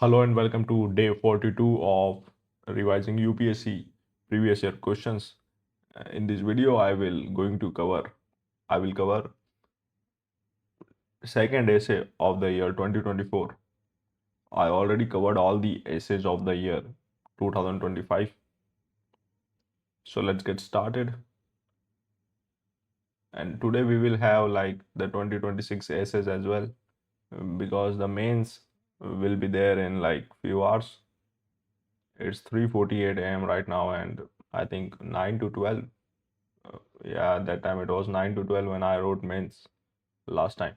Hello and welcome to day 42 of revising UPSC previous year questions. In this video, I will cover second essay of the year 2024. I already covered all the essays of the year 2025. So let's get started. And today we will have like the 2026 essays as well because the mains will be there in like few hours. It's 3:48 a.m. right now and I think 9 to 12. Yeah, that time it was 9 to 12 when I wrote mains last time.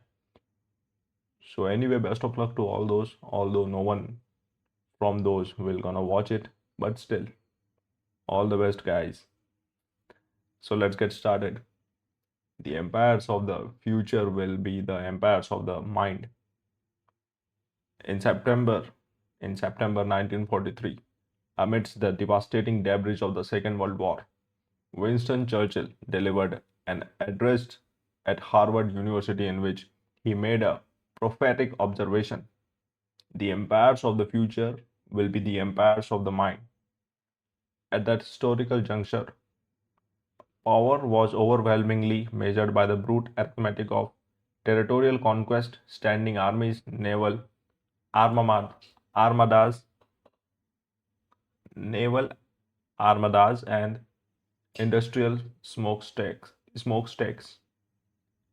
So anyway, best of luck to all those, although no one from those will gonna watch it, but still, all the best guys. So let's get started. The empires of the future will be the empires of the mind. In September, in September 1943, amidst the devastating debris of the Second World War, Winston Churchill delivered an address at Harvard University in which he made a prophetic observation. The empires of the future will be the empires of the mind. At that historical juncture, power was overwhelmingly measured by the brute arithmetic of territorial conquest, standing armies, naval armadas, naval armadas, and industrial smokestacks.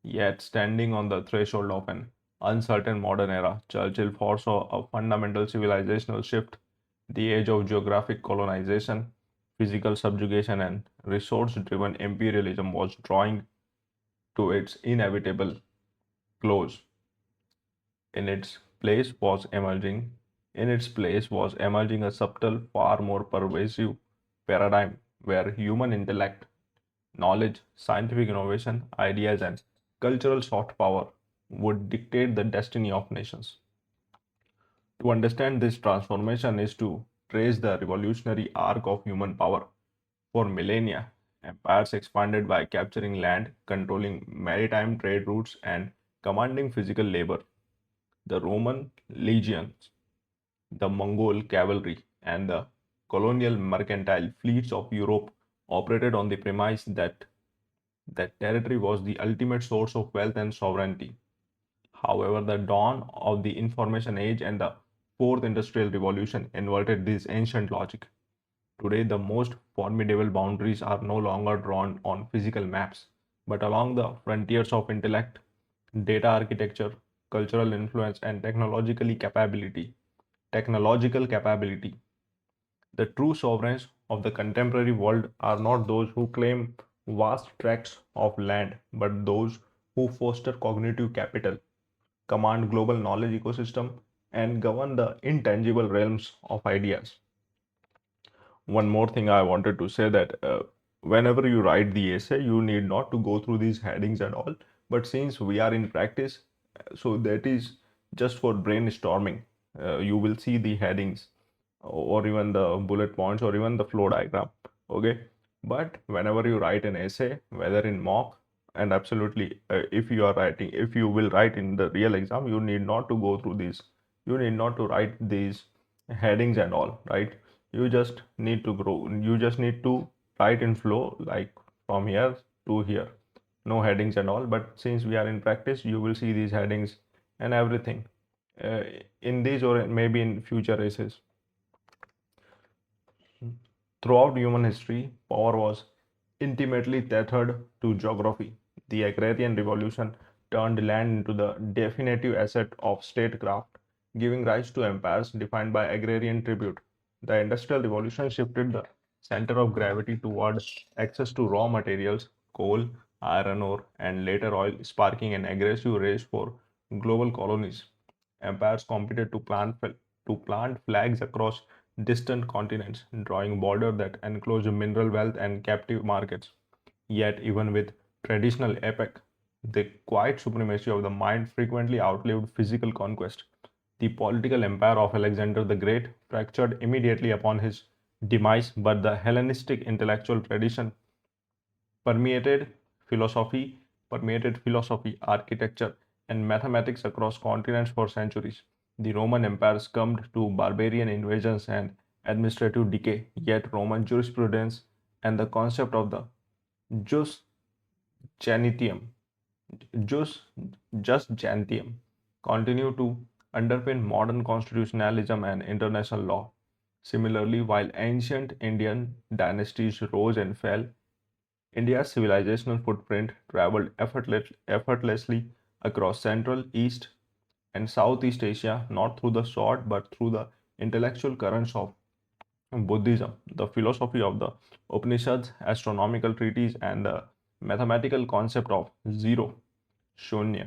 Yet, standing on the threshold of an uncertain modern era, Churchill foresaw a fundamental civilizational shift, the age of geographic colonization, physical subjugation, and resource driven imperialism was drawing to its inevitable close. In its place was emerging a subtle, far more pervasive paradigm where human intellect, knowledge, scientific innovation, ideas, and cultural soft power would dictate the destiny of nations. To understand this transformation is to trace the revolutionary arc of human power. For millennia, empires expanded by capturing land, controlling maritime trade routes, and commanding physical labor. The Roman legions, the Mongol cavalry, and the colonial mercantile fleets of Europe operated on the premise that territory was the ultimate source of wealth and sovereignty. However, the dawn of the information age and the fourth industrial revolution inverted this ancient logic. Today, the most formidable boundaries are no longer drawn on physical maps, but along the frontiers of intellect, data architecture, cultural influence, and technological capability. The true sovereigns of the contemporary world are not those who claim vast tracts of land, but those who foster cognitive capital, command global knowledge ecosystem, and govern the intangible realms of ideas. One more thing I wanted to say that whenever you write the essay, you need not to go through these headings and all. But since we are in practice, so that is just for brainstorming. You will see the headings or even the bullet points or even the flow diagram. Okay. But whenever you write an essay, whether in mock and absolutely, if you will write in the real exam, you need not to go through these. You need not to write these headings and all, right? You just need to grow. You just need to write in flow, like from here to here, no headings and all. But since we are in practice, you will see these headings and everything uh, in these or maybe in future races. Throughout human history, power was intimately tethered to geography. The agrarian revolution turned land into the definitive asset of statecraft, giving rise to empires defined by agrarian tribute. The industrial revolution shifted the center of gravity toward access to raw materials, coal, iron ore, and later oil, sparking an aggressive race for global colonies. Empires competed to plant flags across distant continents, drawing borders that enclose mineral wealth and captive markets. Yet, even with traditional epic, the quiet supremacy of the mind frequently outlived physical conquest. The political empire of Alexander the Great fractured immediately upon his demise, but the Hellenistic intellectual tradition permeated permeated philosophy, architecture, and mathematics across continents for centuries. The Roman Empire succumbed to barbarian invasions and administrative decay, yet Roman jurisprudence and the concept of the jus janitium, jus, just jantium, continue to underpin modern constitutionalism and international law. Similarly, while ancient Indian dynasties rose and fell, India's civilizational footprint traveled effortlessly across Central, East, and Southeast Asia, not through the sword but through the intellectual currents of Buddhism, the philosophy of the Upanishads, astronomical treatises, and the mathematical concept of zero, shunya.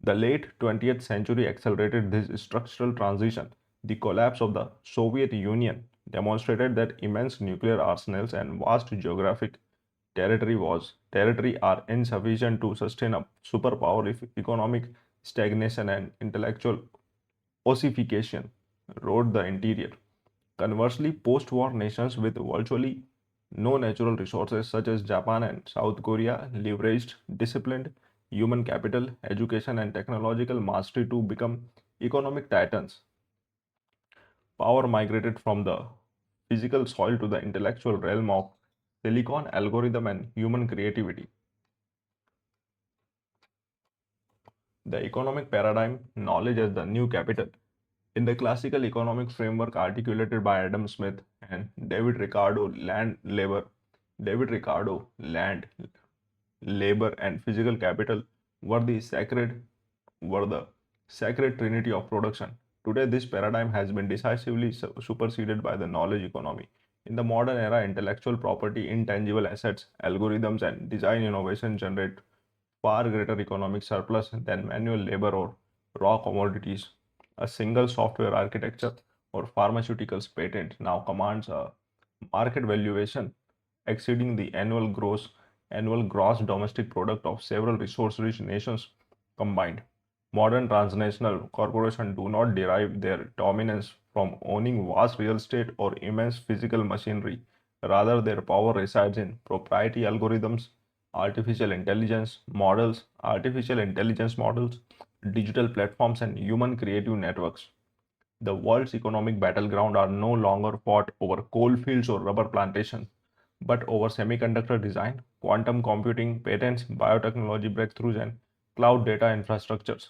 The late 20th century accelerated this structural transition. The collapse of the Soviet Union demonstrated that immense nuclear arsenals and vast geographic territory are insufficient to sustain a superpower if economic stagnation and intellectual ossification erode the interior. Conversely, post-war nations with virtually no natural resources such as Japan and South Korea leveraged disciplined human capital, education, and technological mastery to become economic titans. Power migrated from the physical soil to the intellectual realm of silicon, algorithm, and human creativity. The economic paradigm, knowledge as the new capital. In the classical economic framework articulated by Adam Smith and David Ricardo, land, labor, and physical capital were were the sacred trinity of production. Today, this paradigm has been decisively superseded by the knowledge economy. In the modern era, intellectual property, intangible assets, algorithms, and design innovation generate far greater economic surplus than manual labor or raw commodities. A single software architecture or pharmaceuticals patent now commands a market valuation exceeding the annual gross domestic product of several resource-rich nations combined. Modern transnational corporations do not derive their dominance from owning vast real estate or immense physical machinery. Rather, their power resides in proprietary algorithms, artificial intelligence models, digital platforms, and human creative networks. The world's economic battleground are no longer fought over coal fields or rubber plantations, but over semiconductor design, quantum computing, patents, biotechnology breakthroughs, and cloud data infrastructures.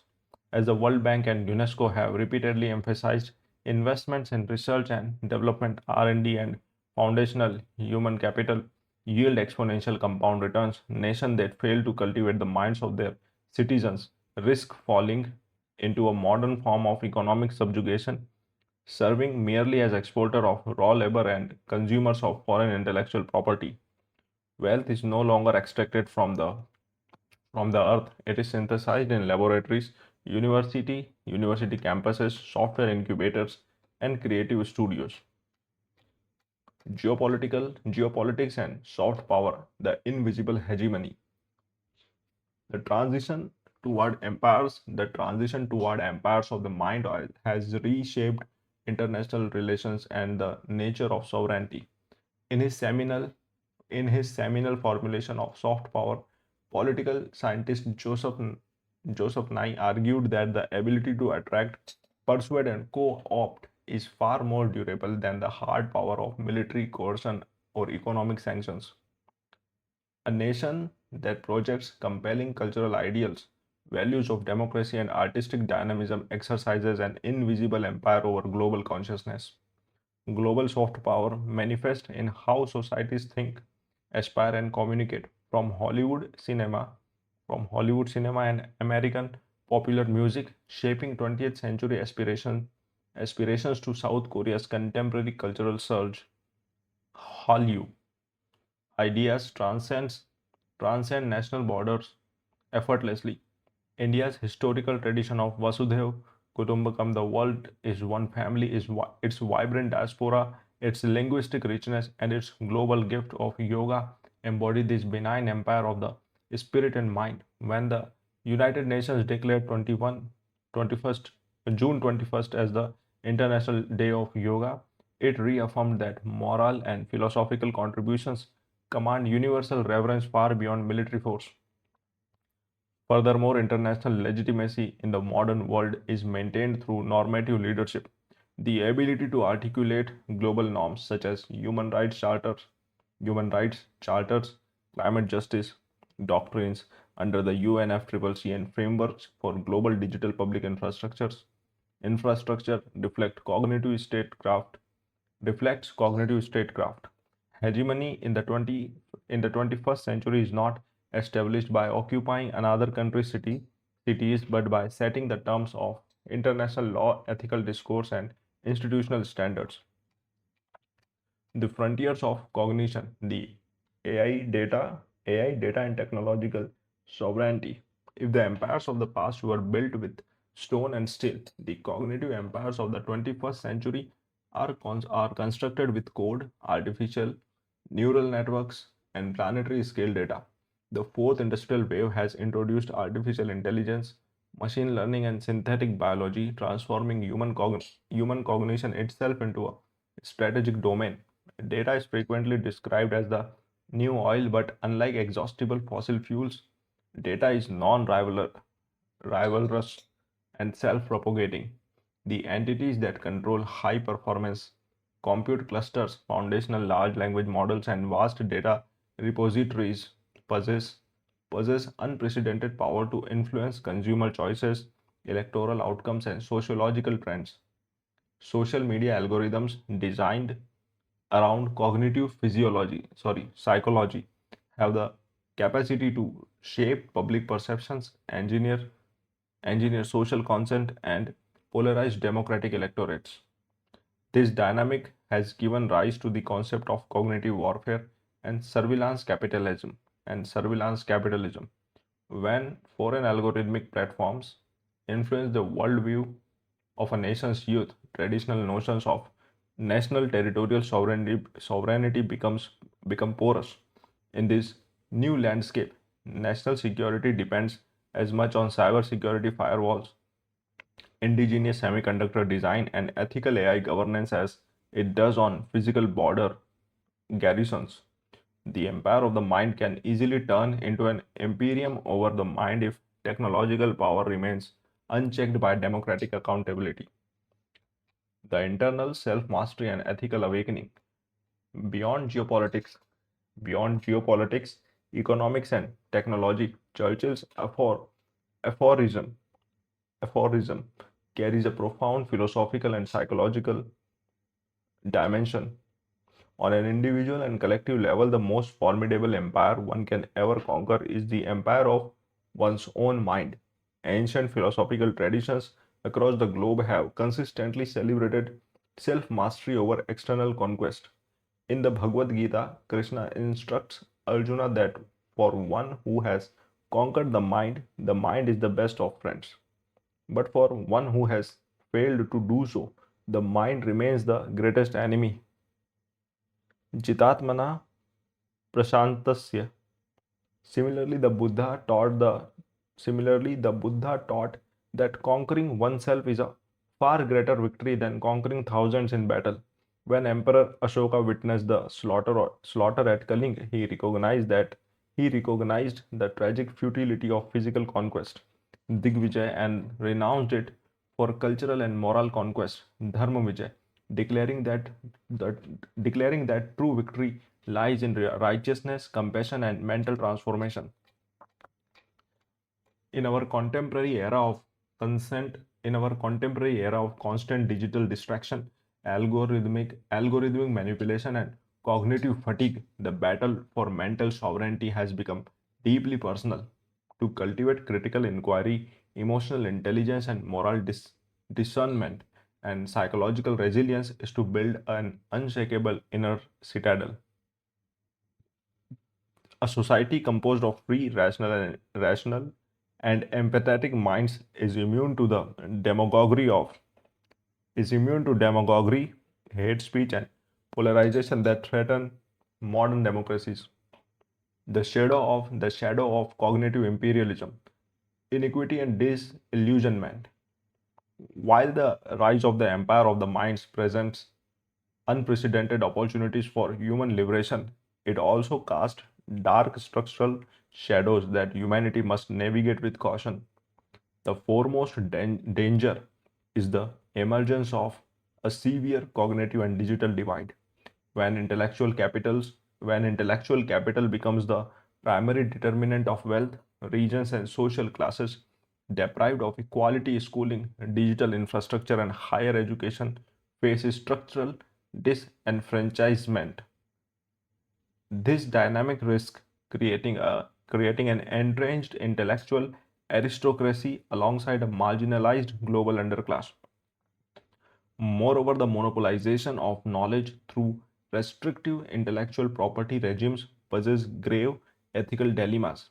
As the World Bank and UNESCO have repeatedly emphasized, investments in research and development, R&D, and foundational human capital yield exponential compound returns. Nations that fail to cultivate the minds of their citizens risk falling into a modern form of economic subjugation, serving merely as exporter of raw labor and consumers of foreign intellectual property. Wealth is no longer extracted from the earth. It is synthesized in laboratories, university campuses, software incubators, and creative studios. Geopolitics and soft power, the invisible hegemony. The transition toward empires of the mind has reshaped international relations and the nature of sovereignty. In his seminal in his seminal formulation of soft power, political scientist Joseph Nye argued that the ability to attract, persuade, and co-opt is far more durable than the hard power of military coercion or economic sanctions. A nation that projects compelling cultural ideals, values of democracy, and artistic dynamism exercises an invisible empire over global consciousness. Global soft power manifests in how societies think, aspire, and communicate. From Hollywood cinema and American popular music, shaping 20th century aspirations to South Korea's contemporary cultural surge. Hallyu ideas transcend national borders effortlessly. India's historical tradition of Vasudhaiv Kutumbakam, the world is one family, its vibrant diaspora, its linguistic richness, and its global gift of yoga embody this benign empire of the spirit and mind. When the United Nations declared June 21st as the International Day of Yoga, it reaffirmed that moral and philosophical contributions command universal reverence far beyond military force. Furthermore, international legitimacy in the modern world is maintained through normative leadership. The ability to articulate global norms such as human rights charters, climate justice doctrines under the UNFCCC and frameworks for global digital public infrastructure reflects cognitive statecraft. Hegemony in the 21st century is not established by occupying another country's cities, but by setting the terms of international law, ethical discourse, and institutional standards. The frontiers of cognition, the AI data, AI data and technological sovereignty. If the empires of the past were built with stone and steel, the cognitive empires of the 21st century are constructed with code, artificial neural networks, and planetary scale data. The fourth industrial wave has introduced artificial intelligence, machine learning, and synthetic biology, transforming human cognition itself into a strategic domain. Data is frequently described as the new oil, but unlike exhaustible fossil fuels, data is rivalrous and self propagating. The entities that control high performance compute clusters, foundational large language models, and vast data repositories possess, possess unprecedented power to influence consumer choices, electoral outcomes, and sociological trends. Social media algorithms designed around psychology, have the capacity to shape public perceptions, engineer social consent, and polarize democratic electorates. This dynamic has given rise to the concept of cognitive warfare and surveillance capitalism. When foreign algorithmic platforms influence the worldview of a nation's youth, traditional notions of national territorial sovereignty become porous. In this new landscape, national security depends as much on cybersecurity firewalls, indigenous semiconductor design, and ethical AI governance as it does on physical border garrisons. The empire of the mind can easily turn into an imperium over the mind if technological power remains unchecked by democratic accountability. The internal self mastery and ethical awakening. Beyond geopolitics, beyond geopolitics, economics, and technology, Churchill's aphorism, aphorism carries a profound philosophical and psychological dimension. On an individual and collective level, the most formidable empire one can ever conquer is the empire of one's own mind. Ancient philosophical traditions across the globe have consistently celebrated self mastery over external conquest. In the Bhagavad Gita, Krishna instructs Arjuna that for one who has conquered the mind is the best of friends. But for one who has failed to do so, the mind remains the greatest enemy. Jitatmana prashantasya. Similarly, the Buddha taught that conquering oneself is a far greater victory than conquering thousands in battle. When Emperor Ashoka witnessed the slaughter at Kalinga, he recognized the tragic futility of physical conquest, Digvijay, and renounced it for cultural and moral conquest, Dharma Vijay, declaring that the, declaring that true victory lies in righteousness, compassion, and mental transformation. In our contemporary era of constant digital distraction, algorithmic manipulation, and cognitive fatigue, the battle for mental sovereignty has become deeply personal. To cultivate critical inquiry, emotional intelligence, and discernment, and psychological resilience is to build an unshakable inner citadel. A society composed of free, rational and empathetic minds is immune to demagoguery, hate speech, and polarization that threaten modern democracies. The shadow of cognitive imperialism, inequity, and disillusionment. While the rise of the empire of the minds presents unprecedented opportunities for human liberation, it also casts dark shadows that humanity must navigate with caution. The foremost danger is the emergence of a severe cognitive and digital divide. When intellectual capitals when intellectual capital becomes the primary determinant of wealth, regions and social classes, deprived of equality schooling, digital infrastructure and higher education faces structural disenfranchisement. This dynamic risks creating an entrenched intellectual aristocracy alongside a marginalized global underclass. Moreover, the monopolization of knowledge through restrictive intellectual property regimes poses grave ethical dilemmas.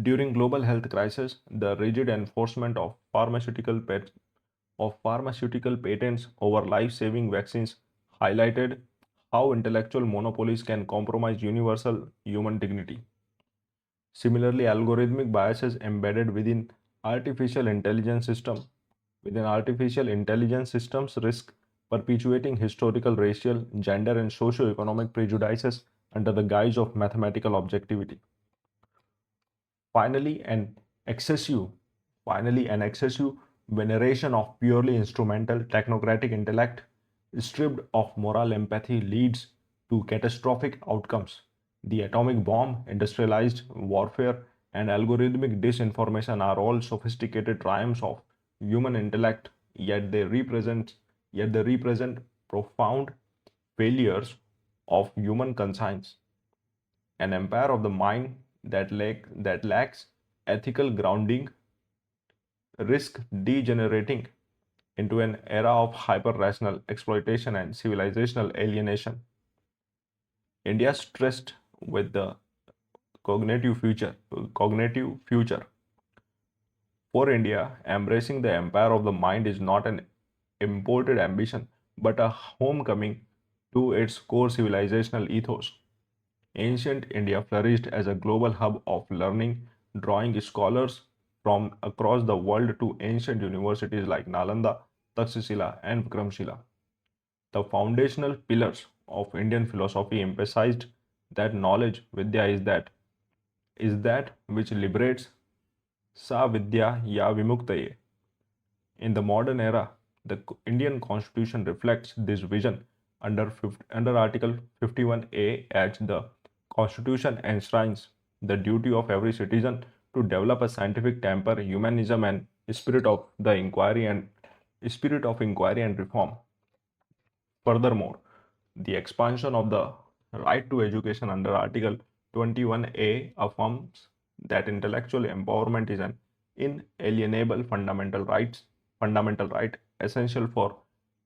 During global health crisis, the rigid enforcement of pharmaceutical patents over life-saving vaccines highlighted how intellectual monopolies can compromise universal human dignity. Similarly, algorithmic biases embedded within artificial intelligence systems risk perpetuating historical, racial, gender, and socio-economic prejudices under the guise of mathematical objectivity. Finally, excessive, an excessive veneration of purely instrumental technocratic intellect, stripped of moral empathy, leads to catastrophic outcomes. The atomic bomb, industrialized warfare, and algorithmic disinformation are all sophisticated triumphs of human intellect, yet they represent profound failures of human conscience. An empire of the mind that lacks ethical grounding risks degenerating into an era of hyper-rational exploitation and civilizational alienation. India is stressed with the cognitive future. For India, embracing the empire of the mind is not an imported ambition, but a homecoming to its core civilizational ethos. Ancient India flourished as a global hub of learning, drawing scholars from across the world to ancient universities like Nalanda, Takshashila, and Vikramshila. The foundational pillars of Indian philosophy emphasized that knowledge, Vidya, is that which liberates, sa vidya ya vimuktaye. In the modern era, the Indian Constitution reflects this vision under Article 51A, as the Constitution enshrines the duty of every citizen to develop a scientific temper, humanism, and spirit of inquiry and reform. Furthermore, the expansion of the right to education under Article 21A affirms that intellectual empowerment is an inalienable fundamental right essential for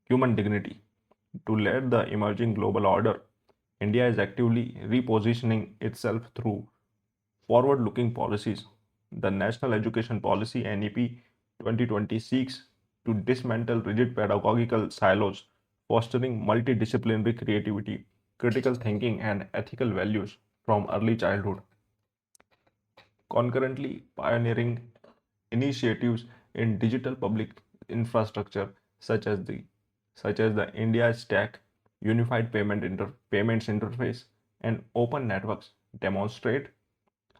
human dignity. To lead the emerging global order, India is actively repositioning itself through forward-looking policies. The National Education Policy (NEP) 2020 seeks to dismantle rigid pedagogical silos, fostering multidisciplinary creativity, critical thinking, and ethical values from early childhood. Concurrently, pioneering initiatives in digital public infrastructure such as the India Stack, Unified Payments Interface, and open networks demonstrate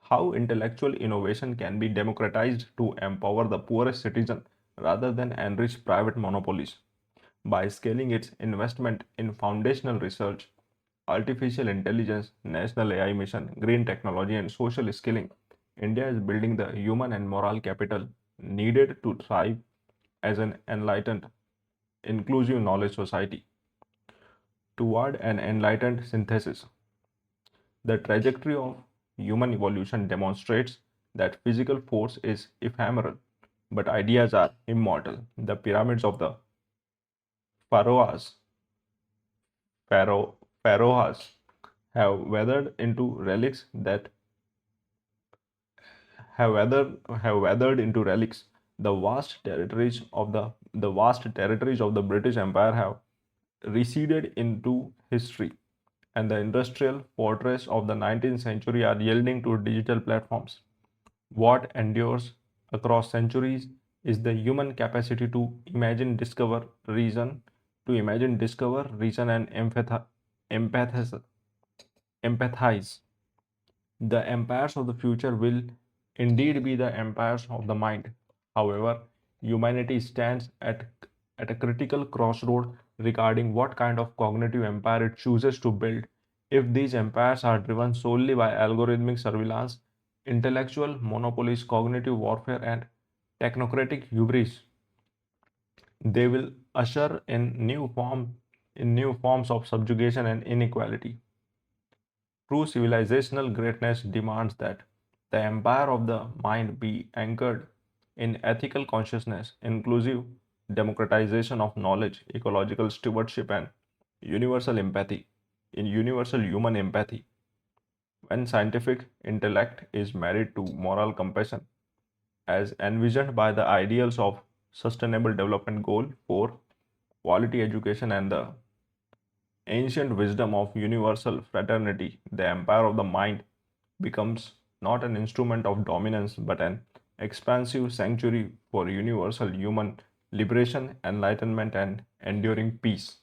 how intellectual innovation can be democratized to empower the poorest citizen rather than enrich private monopolies. By scaling its investment in foundational research, artificial intelligence, national AI mission, green technology, and social skilling, India is building the human and moral capital needed to thrive as an enlightened, inclusive knowledge society. Toward an enlightened synthesis, the trajectory of human evolution demonstrates that physical force is ephemeral, but ideas are immortal. The pyramids of the pharaohs, pharaohs have weathered into relics that have weathered into relics. The vast territories of the British Empire have receded into history, and the industrial fortress of the 19th century are yielding to digital platforms. What endures across centuries is the human capacity to reason, and empathize. The empires of the future will indeed be the empires of the mind. However, humanity stands at a critical crossroad regarding what kind of cognitive empire it chooses to build. If these empires are driven solely by algorithmic surveillance, intellectual monopolies, cognitive warfare, and technocratic hubris, they will usher in new forms of subjugation and inequality. True civilizational greatness demands that the empire of the mind be anchored in ethical consciousness, inclusive democratization of knowledge, ecological stewardship, and universal empathy. In universal human empathy, when scientific intellect is married to moral compassion, as envisioned by the ideals of Sustainable Development Goal 4, quality education, and the ancient wisdom of universal fraternity, the empire of the mind becomes not an instrument of dominance but an expansive sanctuary for universal human liberation, enlightenment, and enduring peace.